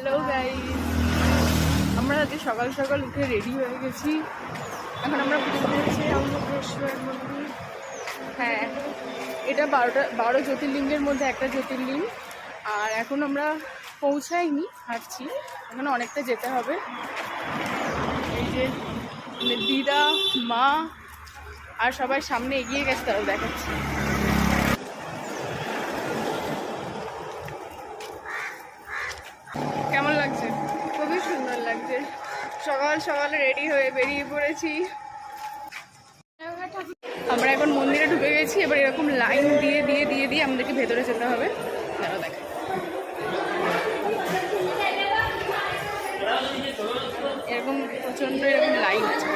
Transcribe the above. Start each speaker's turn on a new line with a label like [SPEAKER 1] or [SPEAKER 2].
[SPEAKER 1] Hello guys, আমরা আজকে সকাল সকাল উঠে রেডি হয়ে গেছি। এখন আমরা পুজো দিয়েছি অমৃতেশ্বর মন্দির। হ্যাঁ, এটা 12 জ্যোতির্লিঙ্গের মধ্যে একটা জ্যোতির্লিঙ্গ। আর এখন আমরা পৌঁছাইনি, হাঁটছি, এখন অনেকটা যেতে হবে। এই যে দিদা, মা আর সবাই সামনে এগিয়ে গেছে, তারা দেখাচ্ছি। কেমন লাগছে? খুবই সুন্দর লাগছে। সকাল সকাল রেডি হয়ে বেরিয়ে পড়েছি। আমরা এখন মন্দিরে ঢুকে গেছি। এবার এরকম লাইন দিয়ে দিয়ে দিয়ে দিয়ে আমাদেরকে ভেতরে যেতে হবে। তারা দেখে এরকম প্রচন্ড এরকম লাইন আছে।